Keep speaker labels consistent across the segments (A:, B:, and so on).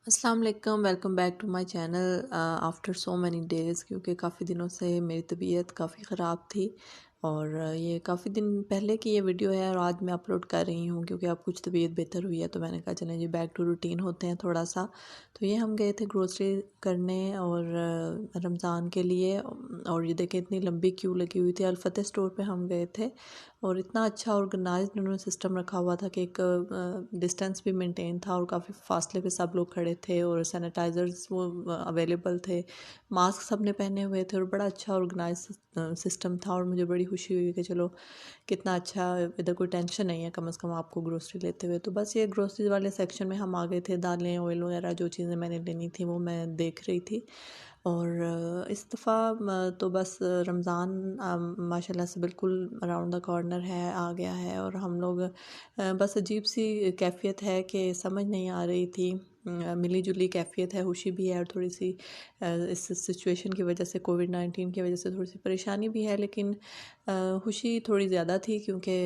A: अस्सलाम वालेकुम, welcome back to my channel after so many days. क्योंकि काफ़ी दिनों से मेरी तबीयत काफ़ी ख़राब थी और ये काफ़ी दिन पहले की ये वीडियो है और आज मैं अपलोड कर रही हूँ क्योंकि अब कुछ तबीयत बेहतर हुई है। तो मैंने कहा चलें जी बैक टू रूटीन होते हैं थोड़ा सा। तो ये हम गए थे ग्रोसरी करने और रमज़ान के लिए, और ये देखें इतनी लंबी क्यू लगी हुई थी। अलफतेह स्टोर पे हम गए थे और इतना अच्छा ऑर्गेनाइज्ड उन्होंने सिस्टम रखा हुआ था कि एक डिस्टेंस भी मेंटेन था और काफ़ी फासले पे सब लोग खड़े थे और सैनिटाइज़र्स वो अवेलेबल थे, मास्क सब ने पहने हुए थे और बड़ा अच्छा ऑर्गेनाइज सिस्टम था। और मुझे बड़ी खुशी हुई कि चलो कितना अच्छा, इधर कोई टेंशन नहीं है कम से कम आपको ग्रोसरी लेते हुए। तो बस ये ग्रोसरी वाले सेक्शन में हम आ गए थे। दालें, ऑयल वगैरह जो चीज़ें मैंने लेनी थी वो मैं देख रही थी। और इस दफ़ा तो बस रमज़ान माशाल्लाह से बिल्कुल अराउंड द कॉर्नर है, आ गया है। और हम लोग बस अजीब सी कैफ़ियत है कि समझ नहीं आ रही थी, मिली जुली कैफ़ियत है, खुशी भी है और थोड़ी सी इस सिचुएशन की वजह से, कोविड-19 की वजह से थोड़ी सी परेशानी भी है। लेकिन खुशी थोड़ी ज़्यादा थी क्योंकि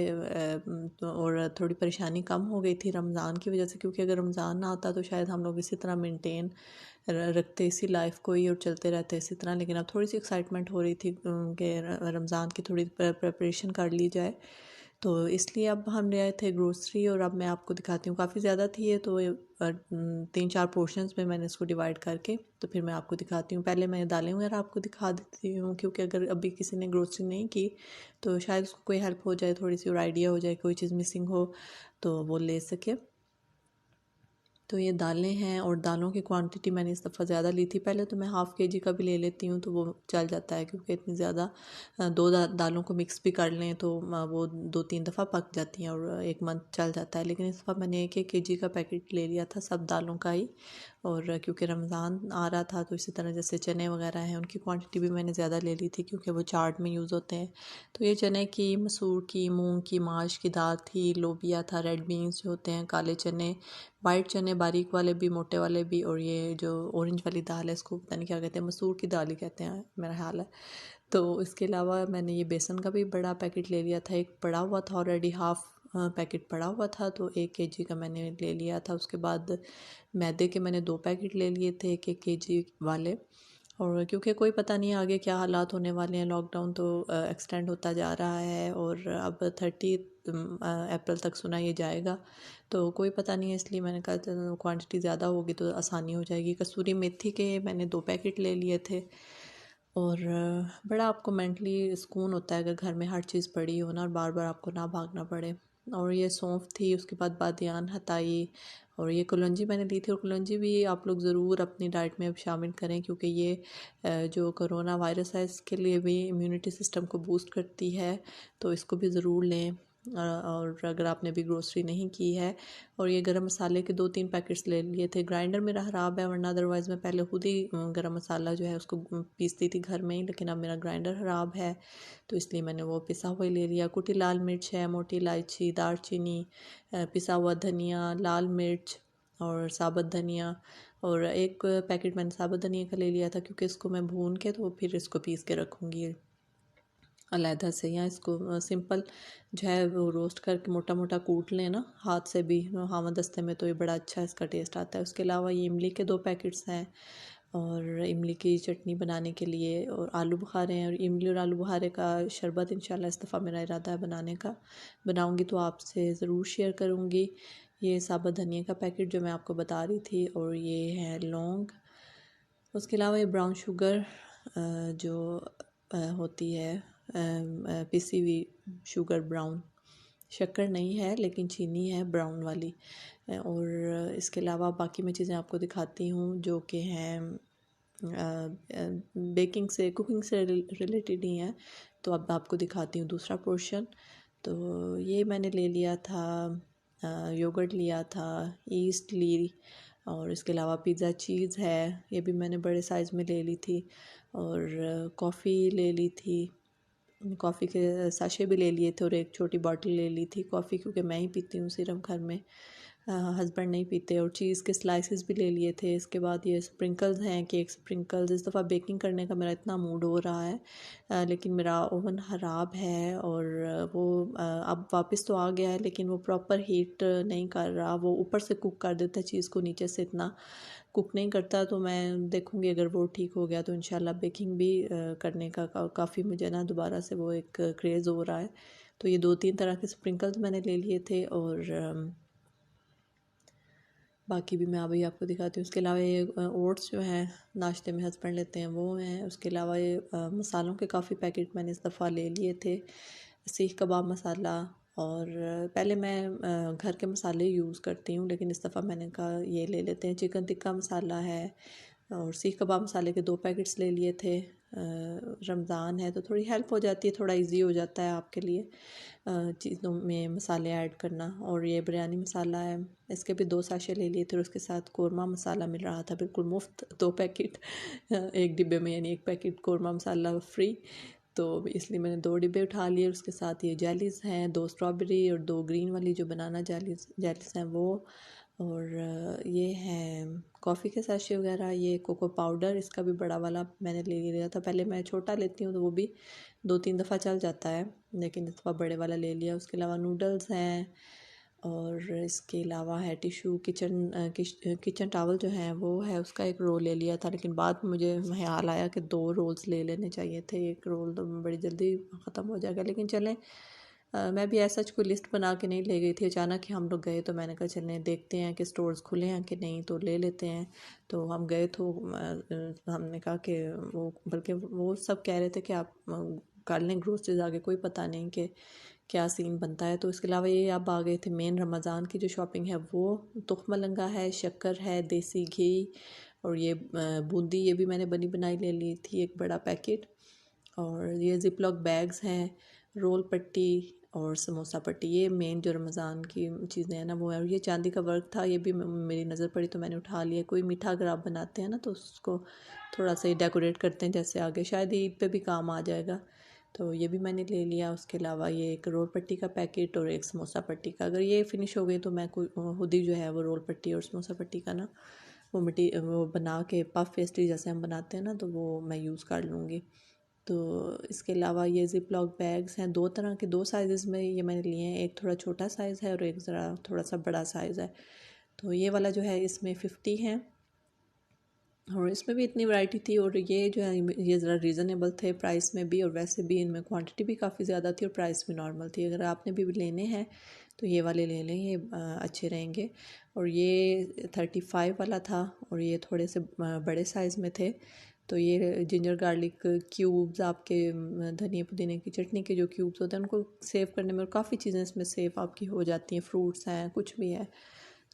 A: और थोड़ी परेशानी कम हो गई थी रमज़ान की वजह से, क्योंकि अगर रमज़ान ना आता तो शायद हम लोग इसी तरह मेंटेन रखते इसी लाइफ को ही और चलते रहते इसी तरह। लेकिन अब थोड़ी सी एक्साइटमेंट हो रही थी कि रमज़ान की थोड़ी प्रिपरेशन कर ली जाए। तो इसलिए अब हम ले आए थे ग्रोसरी और अब मैं आपको दिखाती हूँ। काफ़ी ज़्यादा थी ये, तो 3-4 पोर्शंस में मैंने इसको डिवाइड करके तो फिर मैं आपको दिखाती हूँ। पहले मैं दालें वगैरह आपको दिखा देती हूँ क्योंकि अगर अभी किसी ने ग्रोसरी नहीं की तो शायद उसको कोई हेल्प हो जाए, थोड़ी सी और आइडिया हो जाए, कोई चीज़ मिसिंग हो तो वो ले सके। तो ये दालें हैं और दालों की क्वांटिटी मैंने इस दफ़ा ज़्यादा ली थी। पहले तो मैं हाफ़ केजी का भी ले लेती हूँ तो वो चल जाता है, क्योंकि इतनी ज़्यादा दो दालों को मिक्स भी कर लें तो वो 2-3 दफ़ा पक जाती हैं और 1 मंथ चल जाता है। लेकिन इस दफ़ा मैंने 1-1 केजी का पैकेट ले लिया था सब दालों का ही। और क्योंकि रमज़ान आ रहा था तो इसी तरह जैसे चने वगैरह हैं उनकी क्वांटिटी भी मैंने ज़्यादा ले ली थी क्योंकि वो चाट में यूज़ होते हैं। तो ये चने की, मसूर की, मूंग की, माश की दाल थी, लोबिया था, रेड बीन्स जो होते हैं, काले चने, वाइट चने बारीक वाले भी, मोटे वाले भी, और ये जो ऑरेंज वाली दाल है इसको पता नहीं क्या कहते हैं, मसूर की दाल ही कहते हैं मेरा ख्याल है। तो इसके अलावा मैंने ये बेसन का भी बड़ा पैकेट ले लिया था, एक पड़ा हुआ था ऑलरेडी, हाफ़ पैकेट पड़ा हुआ था तो 1 केजी का मैंने ले लिया था। उसके बाद मैदे के मैंने 2 पैकेट ले लिए थे 1-1 केजी वाले। और क्योंकि कोई पता नहीं आगे क्या हालात होने वाले हैं, लॉकडाउन तो एक्सटेंड होता जा रहा है और अब 30 अप्रैल तक सुना ये जाएगा, तो कोई पता नहीं है, इसलिए मैंने कहा चलो क्वांटिटी ज़्यादा होगी तो आसानी हो जाएगी। कसूरी मेथी के मैंने 2 पैकेट ले लिए थे। और बड़ा आपको मेंटली सुकून होता है अगर घर में हर चीज़ पड़ी हो ना और बार बार आपको ना भागना पड़े। और ये सौंफ थी, उसके बाद बादियान हताई, और ये कलौंजी मैंने ली थी। और कलौंजी भी आप लोग ज़रूर अपनी डाइट में अब शामिल करें क्योंकि ये जो कोरोना वायरस है इसके लिए भी इम्यूनिटी सिस्टम को बूस्ट करती है, तो इसको भी ज़रूर लें। और अगर आपने अभी ग्रोसरी नहीं की है। और ये गरम मसाले के 2-3 पैकेट्स ले लिए थे। ग्राइंडर मेरा ख़राब है, वरना अदरवाइज़ मैं पहले खुद ही गरम मसाला जो है उसको पीसती थी घर में ही, लेकिन अब मेरा ग्राइंडर ख़राब है तो इसलिए मैंने वो पिसा हुआ ही ले लिया। कुटी लाल मिर्च है, मोटी इलायची, दालचीनी, पिसा हुआ धनिया, लाल मिर्च और साबुत धनिया। और एक पैकेट मैंने साबुत धनिया का ले लिया था क्योंकि इसको मैं भून के तो फिर इसको पीस के रखूँगी अलहदा से, या इसको सिंपल जो है वो रोस्ट करके मोटा मोटा कूट लें ना हाथ से भी, हाथ दस्ते में, तो ये बड़ा अच्छा इसका टेस्ट आता है। उसके अलावा ये इमली के 2 पैकेट्स हैं और इमली की चटनी बनाने के लिए, और आलू बुखारे हैं। और इमली और आलू बुखारे का शरबत इंशाल्लाह इस दफ़ा मेरा इरादा है बनाने का, बनाऊंगी तो आपसे ज़रूर शेयर करूंगी। ये साबुत धनिया का पैकेट जो मैं आपको बता रही थी, और ये है लौंग। उसके अलावा ये ब्राउन शुगर जो होती है, पिसी हुई शुगर, ब्राउन शक्कर नहीं है लेकिन चीनी है ब्राउन वाली। और इसके अलावा बाकी मैं चीज़ें आपको दिखाती हूँ जो कि हैं बेकिंग से, कुकिंग से रिलेटेड ही हैं। तो अब आपको दिखाती हूँ दूसरा पोर्शन। तो ये मैंने ले लिया था, योगर्ट लिया था, ईस्ट ली, और इसके अलावा पिज़्ज़ा चीज़ है, ये भी मैंने बड़े साइज़ में ले ली थी। और कॉफ़ी ले ली थी, कॉफ़ी के साशे भी ले लिए थे और एक छोटी बॉटल ले ली थी कॉफ़ी, क्योंकि मैं ही पीती हूँ सिर्फ घर में। हस्बैंड नहीं पीते। और चीज़ के स्लाइसेस भी ले लिए थे। इसके बाद ये स्प्रिंकल्स हैं, केक स्प्रिंकल्स। इस दफ़ा बेकिंग करने का मेरा इतना मूड हो रहा है, लेकिन मेरा ओवन ख़राब है और वो अब वापस तो आ गया है, लेकिन वो प्रॉपर हीट नहीं कर रहा। वो ऊपर से कुक कर देता है चीज़ को, नीचे से इतना कुक नहीं करता। तो मैं देखूँगी अगर वो ठीक हो गया तो इंशाल्लाह बेकिंग भी करने का काफ़ी मुझे ना दोबारा से वो एक क्रेज़ हो रहा है। तो ये 2-3 तरह के स्प्रिंकल्स मैंने ले लिए थे और बाकी भी मैं अभी आपको दिखाती हूँ। उसके अलावा ये ओट्स जो हैं नाश्ते में हस्बैंड लेते हैं वो हैं। उसके अलावा ये मसालों के काफ़ी पैकेट मैंने इस दफ़ा ले लिए थे। सीख कबाब मसाला, और पहले मैं घर के मसाले यूज़ करती हूँ, लेकिन इस दफ़ा मैंने कहा ये ले लेते हैं। चिकन टिक्का मसाला है और सीख कबाब मसाले के 2 पैकेट्स ले लिए थे। रमज़ान है तो थोड़ी हेल्प हो जाती है, थोड़ा इजी हो जाता है आपके लिए चीज़ों में मसाले ऐड करना। और ये बिरयानी मसाला है, इसके भी 2 साशे ले लिए थे। और उसके साथ कौरमा मसाला मिल रहा था बिल्कुल मुफ्त, 2 पैकेट एक डिब्बे में, यानी 1 पैकेट कौरमा मसाला फ्री। तो इसलिए मैंने 2 डिब्बे उठा लिए। उसके साथ ये जेलीज़ हैं, 2 स्ट्रॉबेरी और 2 ग्रीन वाली जो बनाना जेलीज़ हैं वो। और ये हैं कॉफ़ी के सैशे वगैरह। ये कोको पाउडर, इसका भी बड़ा वाला मैंने ले लिया था। पहले मैं छोटा लेती हूँ तो वो भी 2-3 दफ़ा चल जाता है, लेकिन इस दफ़ा बड़े वाला ले लिया। उसके अलावा नूडल्स हैं और इसके अलावा है टिशू, किचन टावल जो है वो है, उसका 1 रोल ले लिया था। लेकिन बाद में मुझे ख्याल आया कि 2 रोल्स ले लेने चाहिए थे, 1 रोल तो बड़ी जल्दी ख़त्म हो जाएगा। लेकिन चलें, मैं भी ऐसा कोई लिस्ट बना के नहीं ले गई थी, अचानक ही हम लोग गए तो मैंने कहा चलें देखते हैं कि स्टोर्स खुले हैं कि नहीं, तो ले लेते हैं। तो हम गए तो हमने कहा कि वो, बल्कि वो सब कह रहे थे कि आप कर लें ग्रोसरीज आगे, कोई पता नहीं कि क्या सीन बनता है। तो इसके अलावा ये अब आ गए थे मेन रमज़ान की जो शॉपिंग है वो। तुख मलंगा है, शक्कर है, देसी घी और ये बूंदी, ये भी मैंने बनी बनाई ले ली थी 1 बड़ा पैकेट। और ये ज़िपलॉक बैग्स हैं, रोल पट्टी और समोसा पट्टी। ये मेन जो रमज़ान की चीज़ें हैं ना वो है। और ये चांदी का वर्क था, ये भी मेरी नज़र पड़ी तो मैंने उठा लिया। कोई मीठा अगर आप बनाते हैं ना तो उसको थोड़ा सा डेकोरेट करते हैं, जैसे आगे शायद ईद पे भी काम आ जाएगा, तो ये भी मैंने ले लिया। उसके अलावा ये 1 रोल पट्टी का पैकेट और 1 समोसा पट्टी का। अगर ये फ़िनिश हो गई तो मैं कोई खुद ही जो है वो रोल पट्टी और समोसा पट्टी का ना वो बना के पफ पेस्ट्री जैसे हम बनाते हैं ना, तो वो मैं यूज़ कर लूँगी। तो इसके अलावा ये ज़िपलॉक बैग्स हैं 2 तरह के, 2 साइज़ में ये मैंने लिए हैं। एक थोड़ा छोटा साइज़ है और एक ज़रा थोड़ा सा बड़ा साइज़ है। तो ये वाला जो है इसमें 50 है और इसमें भी इतनी वैरायटी थी। और ये जो है ये ज़रा रीज़नेबल थे प्राइस में भी, और वैसे भी इनमें क्वांटिटी भी काफ़ी ज़्यादा थी और प्राइस भी नॉर्मल थी। अगर आपने भी लेने हैं तो ये वाले ले लें, ये अच्छे रहेंगे। और ये 35 वाला था और ये थोड़े से बड़े साइज़ में थे। तो ये जिंजर गार्लिक क्यूब्स, आपके धनिया पुदीने की चटनी के जो क्यूब्स होते हैं उनको सेव करने में, और काफ़ी चीज़ें इसमें सेव आपकी हो जाती हैं, फ्रूट्स हैं, कुछ भी है।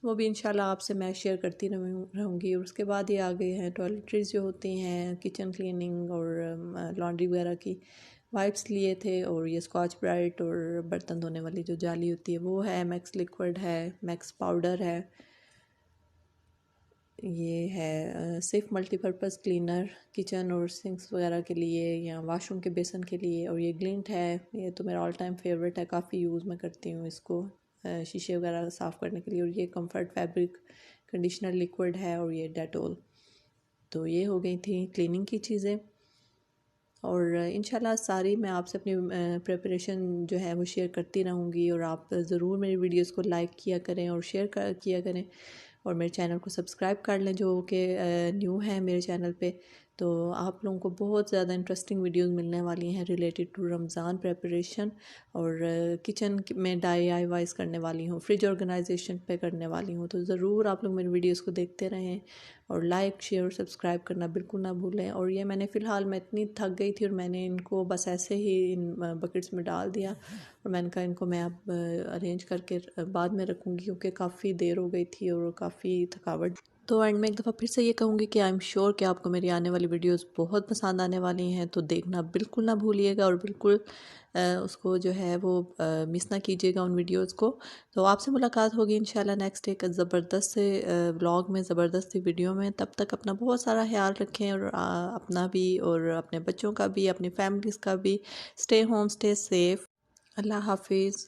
A: तो वो भी इंशाल्लाह आपसे मैं शेयर करती रहूँगी। और उसके बाद ये आ गए हैं टॉयलेटरीज़ जो होती हैं, किचन क्लीनिंग और लॉन्ड्री वगैरह की वाइप्स लिए थे। और ये स्कॉच ब्राइट और बर्तन धोने वाली जो जाली होती है वो है, मैक्स लिक्विड है, मैक्स पाउडर है, ये है सिर्फ मल्टीपर्पज़ क्लीनर किचन और सिंक्स वगैरह के लिए या वॉशरूम के बेसन के लिए। और ये ग्लिंट है, ये तो मेरा ऑल टाइम फेवरेट है, काफ़ी यूज़ मैं करती हूँ इसको शीशे वगैरह साफ़ करने के लिए। और ये कंफर्ट फैब्रिक कंडीशनर लिक्विड है और ये डेटोल। तो ये हो गई थी क्लीनिंग की चीज़ें। और इंशाल्लाह सारी मैं आपसे अपनी प्रिपरेशन जो है वो शेयर करती रहूँगी। और आप ज़रूर मेरी वीडियोस को लाइक किया करें और शेयर किया करें, और मेरे चैनल को सब्सक्राइब कर लें जो कि न्यू है मेरे चैनल पे। तो आप लोगों को बहुत ज़्यादा इंटरेस्टिंग वीडियोस मिलने वाली हैं रिलेटेड टू रमज़ान प्रिपरेशन। और किचन में DIYs करने वाली हूँ, फ्रिज ऑर्गेनाइजेशन पे करने वाली हूँ। तो ज़रूर आप लोग मेरी वीडियोस को देखते रहें और लाइक शेयर और सब्सक्राइब करना बिल्कुल ना भूलें। और ये मैंने फ़िलहाल मैं इतनी थक गई थी और मैंने इनको बस ऐसे ही इन बकेट्स में डाल दिया, और मैंने कहा इनको मैं अब अरेंज करके बाद में रखूँगी क्योंकि काफ़ी देर हो गई थी और काफ़ी थकावट। तो एंड में एक दफ़ा फिर से ये कहूँगी कि आई एम श्योर कि आपको मेरी आने वाली वीडियोस बहुत पसंद आने वाली हैं, तो देखना बिल्कुल ना भूलिएगा और बिल्कुल उसको जो है वो मिस ना कीजिएगा उन वीडियोस को। तो आपसे मुलाकात होगी इंशाल्लाह नेक्स्ट एक ज़बरदस्त से व्लॉग में, ज़बरदस्त सी वीडियो में। तब तक अपना बहुत सारा ख्याल रखें, और अपना भी और अपने बच्चों का भी, अपनी फैमिलीज़ का भी। Stay home, stay safe. अल्लाह हाफिज़।